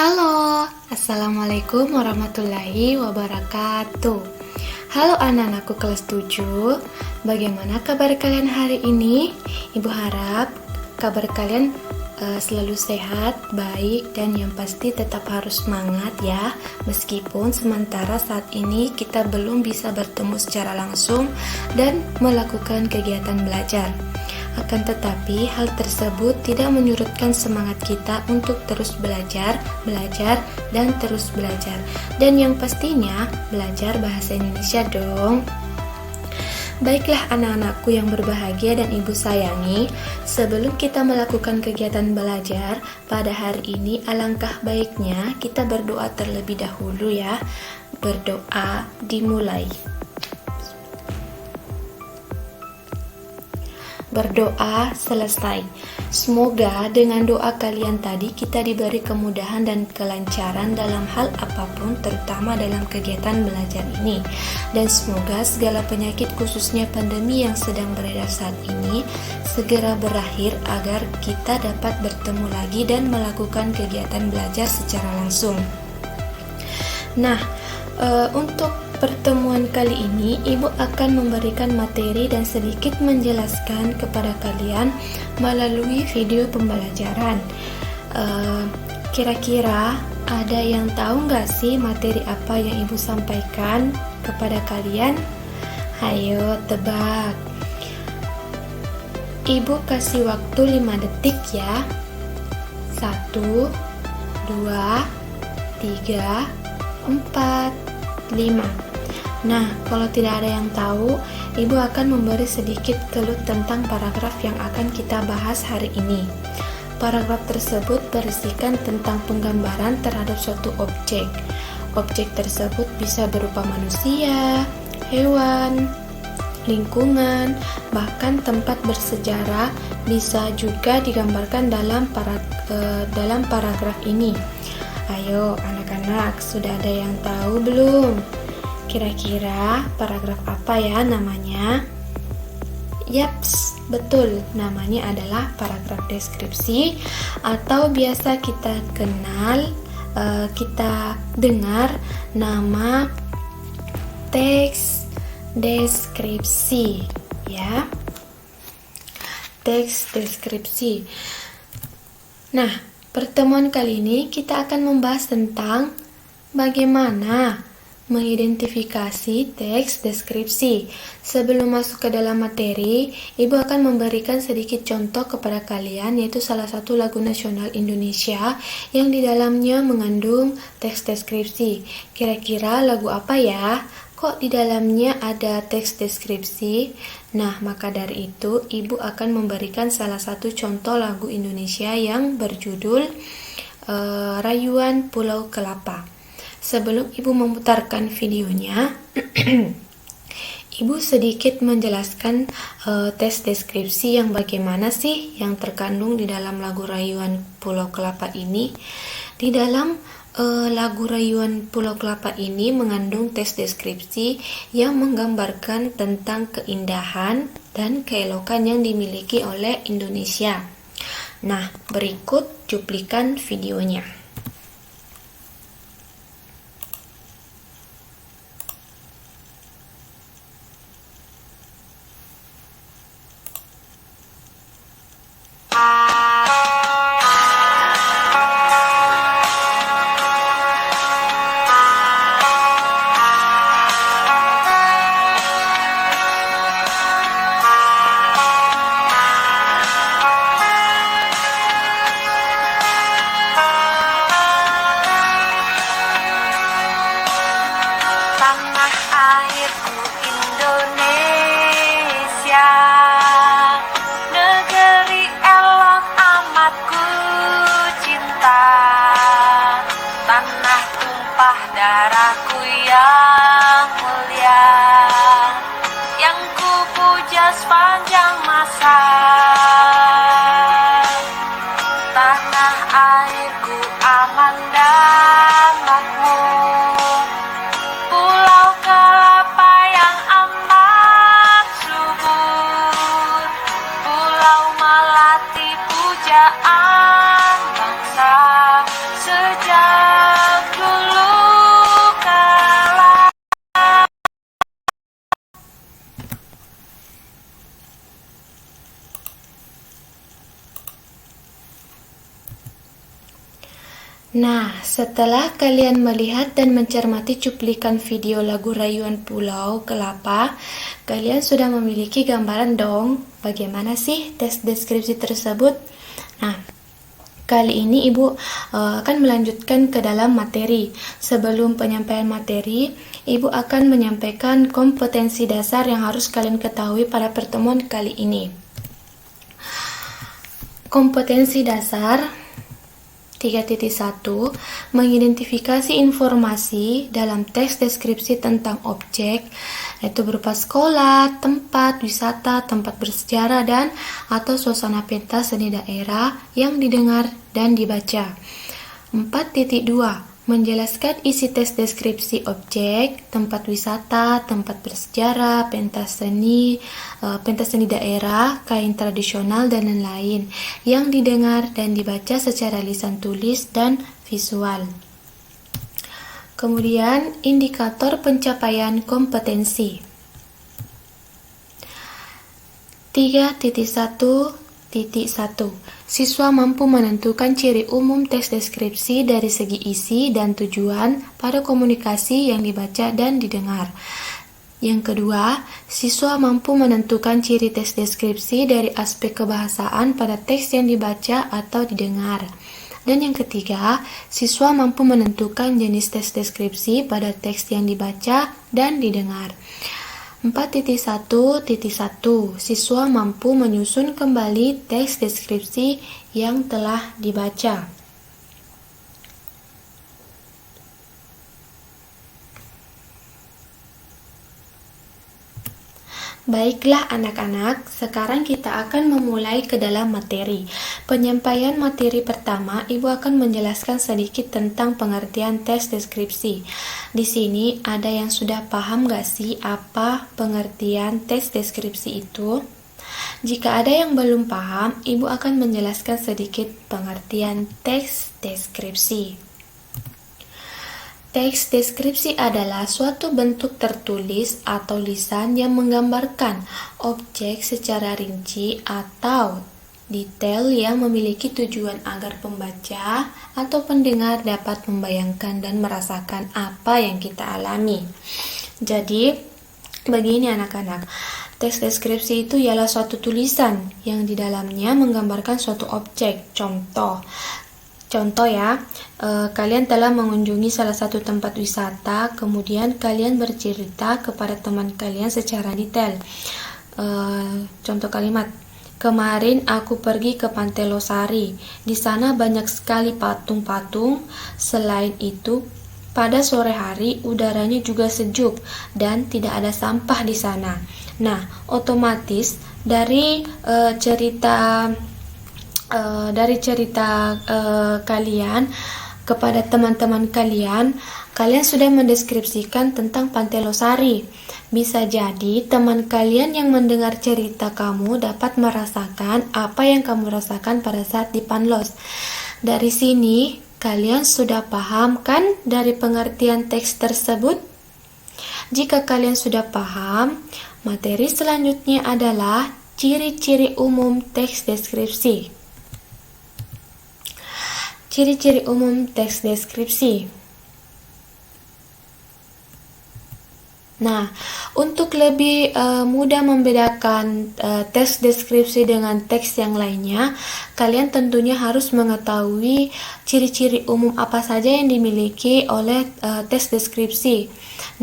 Halo, Assalamualaikum warahmatullahi wabarakatuh. Halo anak-anakku kelas 7. Bagaimana kabar kalian hari ini? Ibu harap kabar kalian selalu sehat, baik, dan yang pasti tetap harus semangat ya. Meskipun sementara saat ini kita belum bisa bertemu secara langsung dan melakukan kegiatan belajar. Akan tetapi, hal tersebut tidak menyurutkan semangat kita untuk terus belajar, dan terus belajar. Dan yang pastinya, belajar bahasa Indonesia dong. Baiklah anak-anakku yang berbahagia dan ibu sayangi, sebelum kita melakukan kegiatan belajar pada hari ini, alangkah baiknya kita berdoa terlebih dahulu ya. Berdoa dimulai. Berdoa selesai. Semoga dengan doa kalian tadi kita diberi kemudahan dan kelancaran dalam hal apapun, terutama dalam kegiatan belajar ini. Dan semoga segala penyakit khususnya pandemi yang sedang beredar saat ini segera berakhir agar kita dapat bertemu lagi dan melakukan kegiatan belajar secara langsung. Nah, untuk pertemuan kali ini, Ibu akan memberikan materi dan sedikit menjelaskan kepada kalian melalui video pembelajaran. Kira-kira ada yang tahu nggak sih materi apa yang Ibu sampaikan kepada kalian? Ayo tebak. Ibu kasih waktu 5 detik ya. 1, 2, 3, 4, 5. Nah, kalau tidak ada yang tahu, Ibu akan memberi sedikit clue tentang paragraf yang akan kita bahas hari ini. Paragraf tersebut berisikan tentang penggambaran terhadap suatu objek. Objek tersebut bisa berupa manusia, hewan, lingkungan, bahkan tempat bersejarah bisa juga digambarkan dalam paragraf ini. Ayo anak-anak, sudah ada yang tahu belum? Kira-kira paragraf apa ya namanya? Yaps, betul, namanya adalah paragraf deskripsi atau biasa kita dengar nama teks deskripsi ya. Teks deskripsi. Nah, pertemuan kali ini kita akan membahas tentang bagaimana mengidentifikasi teks deskripsi. Sebelum masuk ke dalam materi, Ibu akan memberikan sedikit contoh kepada kalian, yaitu salah satu lagu nasional Indonesia yang di dalamnya mengandung teks deskripsi. Kira-kira lagu apa ya? Kok di dalamnya ada teks deskripsi? Nah, maka dari itu Ibu akan memberikan salah satu contoh lagu Indonesia yang berjudul Rayuan Pulau Kelapa. Sebelum Ibu memutarkan videonya, Ibu sedikit menjelaskan teks deskripsi yang bagaimana sih yang terkandung di dalam lagu Rayuan Pulau Kelapa ini. Di dalam lagu Rayuan Pulau Kelapa ini mengandung teks deskripsi yang menggambarkan tentang keindahan dan keelokan yang dimiliki oleh Indonesia. Nah, berikut cuplikan videonya. Tanah airku Indonesia, negeri elok amat ku cinta. Tanah tumpah darahku yang mulia, yang ku puja sepanjang masa. Tanah airku aman dan makmur, Pulau Kelapa yang amat subur, Pulau Melati pujaan bangsa sejak Nah, setelah kalian melihat dan mencermati cuplikan video lagu Rayuan Pulau Kelapa, kalian sudah memiliki gambaran dong bagaimana sih tes deskripsi tersebut. Nah, kali ini Ibu akan melanjutkan ke dalam materi. Sebelum penyampaian materi, Ibu akan menyampaikan kompetensi dasar yang harus kalian ketahui pada pertemuan kali ini. Kompetensi dasar 3.1 mengidentifikasi informasi dalam teks deskripsi tentang objek, yaitu berupa sekolah, tempat wisata, tempat bersejarah, dan atau suasana pentas seni daerah yang didengar dan dibaca. 4.2 menjelaskan isi teks deskripsi objek, tempat wisata, tempat bersejarah, pentas seni daerah, kain tradisional, dan lain-lain yang didengar dan dibaca secara lisan tulis dan visual. Kemudian, indikator pencapaian kompetensi. 3.1.1 Siswa mampu menentukan ciri umum teks deskripsi dari segi isi dan tujuan pada komunikasi yang dibaca dan didengar. Yang kedua, siswa mampu menentukan ciri teks deskripsi dari aspek kebahasaan pada teks yang dibaca atau didengar. Dan yang ketiga, siswa mampu menentukan jenis teks deskripsi pada teks yang dibaca dan didengar. 4.1.1 Siswa mampu menyusun kembali teks deskripsi yang telah dibaca. Baiklah anak-anak, sekarang kita akan memulai ke dalam materi. Penyampaian materi pertama, Ibu akan menjelaskan sedikit tentang pengertian teks deskripsi. Di sini ada yang sudah paham gak sih apa pengertian teks deskripsi itu? Jika ada yang belum paham, Ibu akan menjelaskan sedikit pengertian teks deskripsi. Teks deskripsi adalah suatu bentuk tertulis atau lisan yang menggambarkan objek secara rinci atau detail yang memiliki tujuan agar pembaca atau pendengar dapat membayangkan dan merasakan apa yang kita alami. Jadi, begini anak-anak, teks deskripsi itu ialah suatu tulisan yang di dalamnya menggambarkan suatu objek. Contoh ya, kalian telah mengunjungi salah satu tempat wisata, kemudian kalian bercerita kepada teman kalian secara detail. Contoh kalimat, kemarin aku pergi ke Pantai Losari. Di sana banyak sekali patung-patung. Selain itu, pada sore hari udaranya juga sejuk dan tidak ada sampah di sana. Nah, otomatis dari cerita kalian kepada teman-teman kalian sudah mendeskripsikan tentang Pantai Losari. Bisa jadi teman kalian yang mendengar cerita kamu dapat merasakan apa yang kamu rasakan pada saat di Panlos. Dari sini, kalian sudah paham kan dari pengertian teks tersebut? Jika kalian sudah paham, materi selanjutnya adalah ciri-ciri umum teks deskripsi. Ciri-ciri umum teks deskripsi. Nah, untuk lebih mudah membedakan teks deskripsi dengan teks yang lainnya, kalian tentunya harus mengetahui ciri-ciri umum apa saja yang dimiliki oleh teks deskripsi.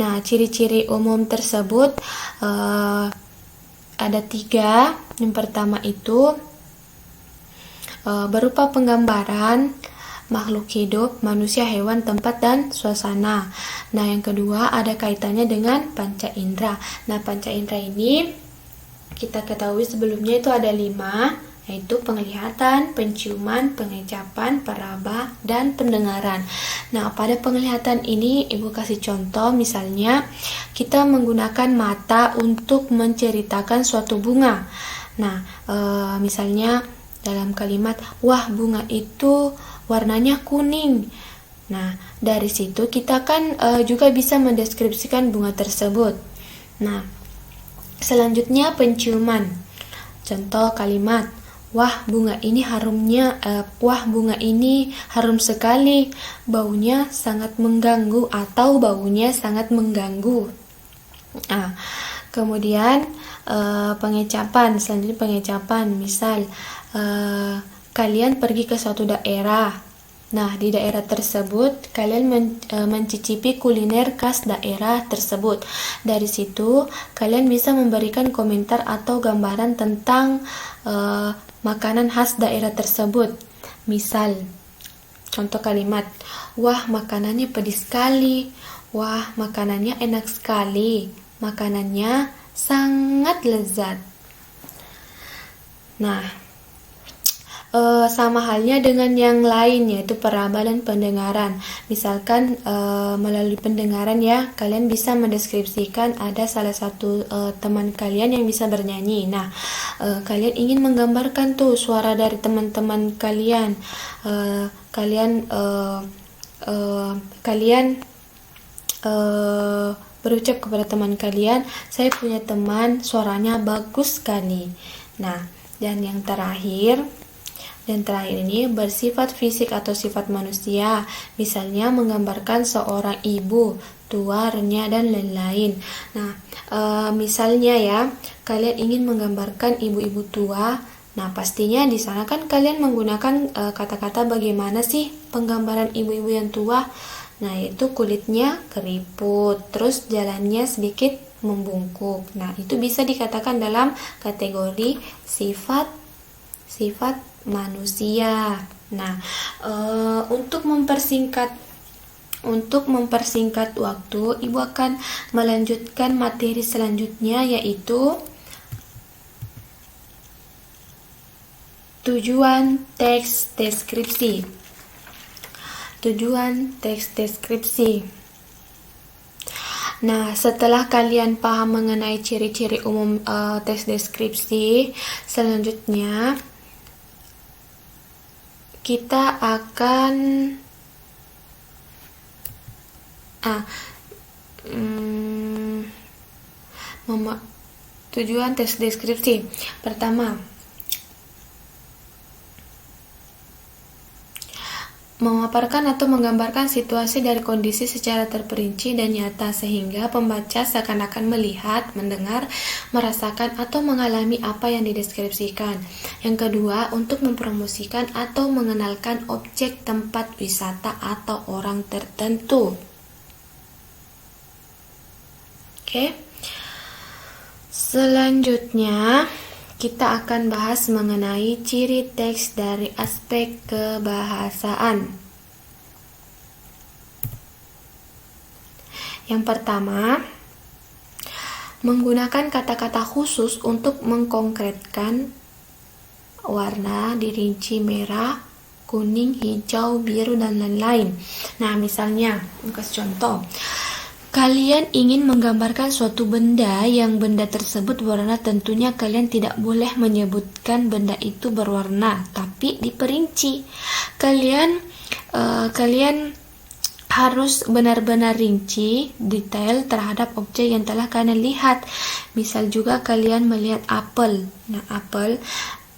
Nah, ciri-ciri umum tersebut ada 3. Yang pertama itu berupa penggambaran makhluk hidup, manusia, hewan, tempat, dan suasana. Nah, yang kedua ada kaitannya dengan panca indera. Nah, panca indera ini kita ketahui sebelumnya itu ada 5, yaitu penglihatan, penciuman, pengecapan, peraba, dan pendengaran. Nah, pada penglihatan ini Ibu kasih contoh, misalnya kita menggunakan mata untuk menceritakan suatu bunga. Nah, misalnya dalam kalimat, wah bunga itu warnanya kuning. Nah, dari situ kita kan juga bisa mendeskripsikan bunga tersebut. Nah, selanjutnya penciuman. Contoh kalimat, Wah, bunga ini wah, bunga ini harum sekali. Baunya sangat mengganggu atau baunya sangat mengganggu. Nah, kemudian pengecapan, selanjutnya pengecapan. Misal, kalian pergi ke suatu daerah. Nah, di daerah tersebut kalian mencicipi kuliner khas daerah tersebut. Dari situ kalian bisa memberikan komentar atau gambaran tentang makanan khas daerah tersebut. Misal, contoh kalimat, wah makanannya pedis sekali, wah makanannya enak sekali, makanannya sangat lezat. Nah, sama halnya dengan yang lain, yaitu peraba dan pendengaran. Misalkan melalui pendengaran ya, kalian bisa mendeskripsikan ada salah satu teman kalian yang bisa bernyanyi. Nah, kalian ingin menggambarkan tuh suara dari teman-teman kalian. Kalian berucap kepada teman kalian, saya punya teman suaranya bagus sekali. Nah, dan yang terakhir ini bersifat fisik atau sifat manusia, misalnya menggambarkan seorang ibu, tua, renyah, dan lain-lain. Nah, misalnya ya, kalian ingin menggambarkan ibu-ibu tua, nah pastinya di sana kan kalian menggunakan kata-kata bagaimana sih penggambaran ibu-ibu yang tua. Nah, yaitu kulitnya keriput, terus jalannya sedikit membungkuk. Nah, itu bisa dikatakan dalam kategori sifat manusia. Nah, untuk mempersingkat waktu, Ibu akan melanjutkan materi selanjutnya, yaitu tujuan teks deskripsi. Nah, setelah kalian paham mengenai ciri-ciri umum teks deskripsi, selanjutnya kita akan tujuan teks deskripsi. Pertama, memaparkan atau menggambarkan situasi dari kondisi secara terperinci dan nyata sehingga pembaca seakan-akan melihat, mendengar, merasakan atau mengalami apa yang dideskripsikan. Yang kedua, untuk mempromosikan atau mengenalkan objek, tempat wisata atau orang tertentu. Oke. Selanjutnya, kita akan bahas mengenai ciri teks dari aspek kebahasaan. Yang pertama, menggunakan kata-kata khusus untuk mengkonkretkan warna, dirinci merah, kuning, hijau, biru, dan lain-lain. Nah, misalnya, kasih contoh. Kalian ingin menggambarkan suatu benda yang benda tersebut berwarna, tentunya kalian tidak boleh menyebutkan benda itu berwarna, tapi diperinci. Kalian harus benar-benar rinci, detail terhadap objek yang telah kalian lihat. Misal juga kalian melihat apel.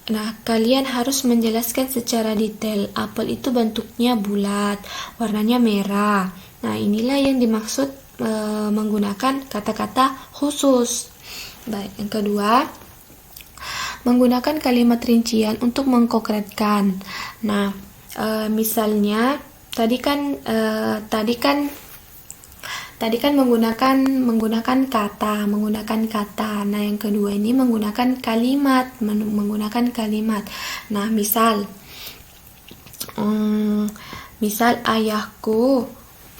Nah, kalian harus menjelaskan secara detail. Apel itu bentuknya bulat, warnanya merah. Nah, inilah yang dimaksud menggunakan kata-kata khusus. Baik, yang kedua, menggunakan kalimat rincian untuk mengkonkretkan. Nah, misalnya tadi kan menggunakan kata. Nah, yang kedua ini menggunakan kalimat. Nah, misal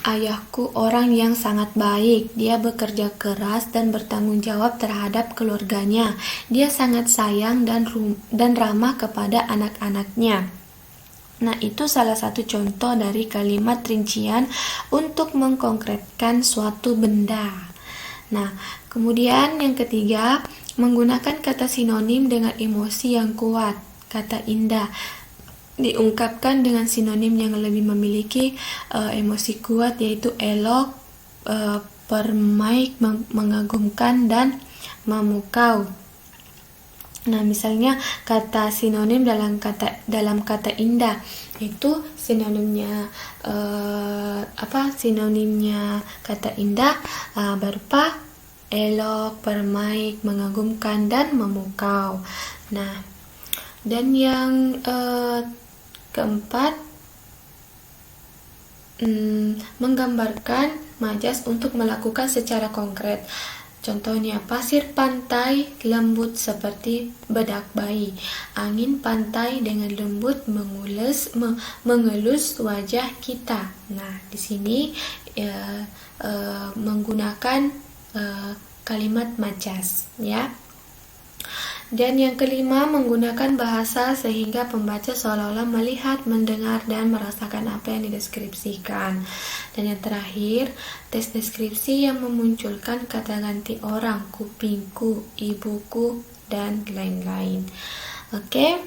Ayahku orang yang sangat baik. Dia bekerja keras dan bertanggung jawab terhadap keluarganya. Dia sangat sayang dan ramah kepada anak-anaknya. Nah, itu salah satu contoh dari kalimat rincian untuk mengkonkretkan suatu benda. Nah, kemudian yang ketiga, menggunakan kata sinonim dengan emosi yang kuat. Kata indah diungkapkan dengan sinonim yang lebih memiliki emosi kuat, yaitu elok, permaik, mengagumkan, dan memukau. Nah, misalnya kata sinonim dalam kata indah itu sinonimnya sinonimnya kata indah berupa elok, permai, mengagumkan, dan memukau. Nah, dan yang keempat, menggambarkan majas untuk melakukan secara konkret. Contohnya, pasir pantai lembut seperti bedak bayi. Angin pantai dengan lembut mengelus wajah kita. Nah, di sini menggunakan kalimat majas, ya. Dan yang kelima, menggunakan bahasa sehingga pembaca seolah-olah melihat, mendengar, dan merasakan apa yang dideskripsikan. Dan yang terakhir, teks deskripsi yang memunculkan kata ganti orang, kupingku, ibuku, dan lain-lain. Oke.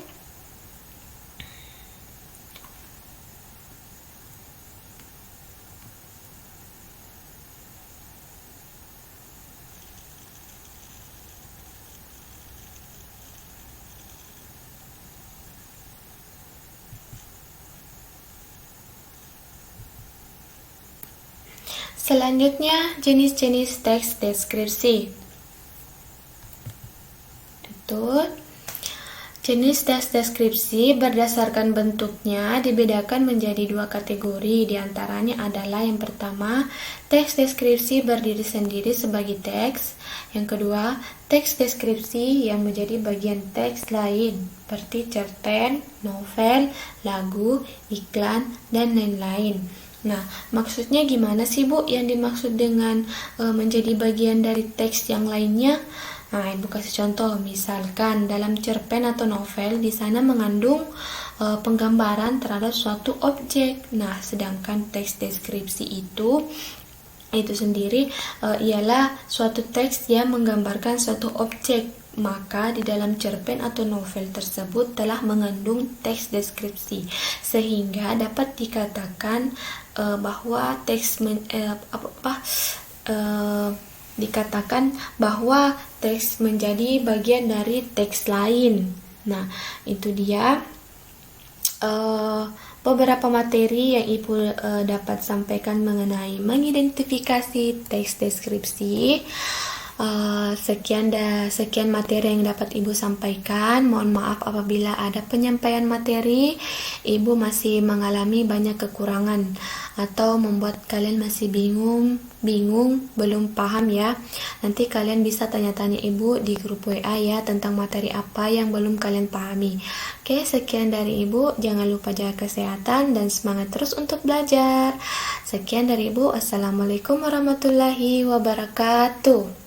Selanjutnya, jenis-jenis teks deskripsi. Jenis teks deskripsi berdasarkan bentuknya dibedakan menjadi dua kategori. Di antaranya adalah yang pertama, teks deskripsi berdiri sendiri sebagai teks. Yang kedua, teks deskripsi yang menjadi bagian teks lain seperti cerpen, novel, lagu, iklan, dan lain-lain. Nah, maksudnya gimana sih, Bu, yang dimaksud dengan menjadi bagian dari teks yang lainnya? Nah, Ibu kasih contoh, misalkan dalam cerpen atau novel, di sana mengandung penggambaran terhadap suatu objek. Nah, sedangkan teks deskripsi itu sendiri ialah suatu teks yang menggambarkan suatu objek. Maka di dalam cerpen atau novel tersebut telah mengandung teks deskripsi, sehingga dapat dikatakan bahwa dikatakan bahwa teks menjadi bagian dari teks lain. Nah, itu dia beberapa materi yang Ibu dapat sampaikan mengenai mengidentifikasi teks deskripsi. Sekian materi yang dapat Ibu sampaikan. Mohon maaf apabila ada penyampaian materi Ibu masih mengalami banyak kekurangan atau membuat kalian masih bingung, belum paham ya. Nanti kalian bisa tanya-tanya Ibu di grup WA ya tentang materi apa yang belum kalian pahami. Oke, sekian dari Ibu. Jangan lupa jaga kesehatan dan semangat terus untuk belajar. Sekian dari Ibu. Assalamualaikum warahmatullahi wabarakatuh.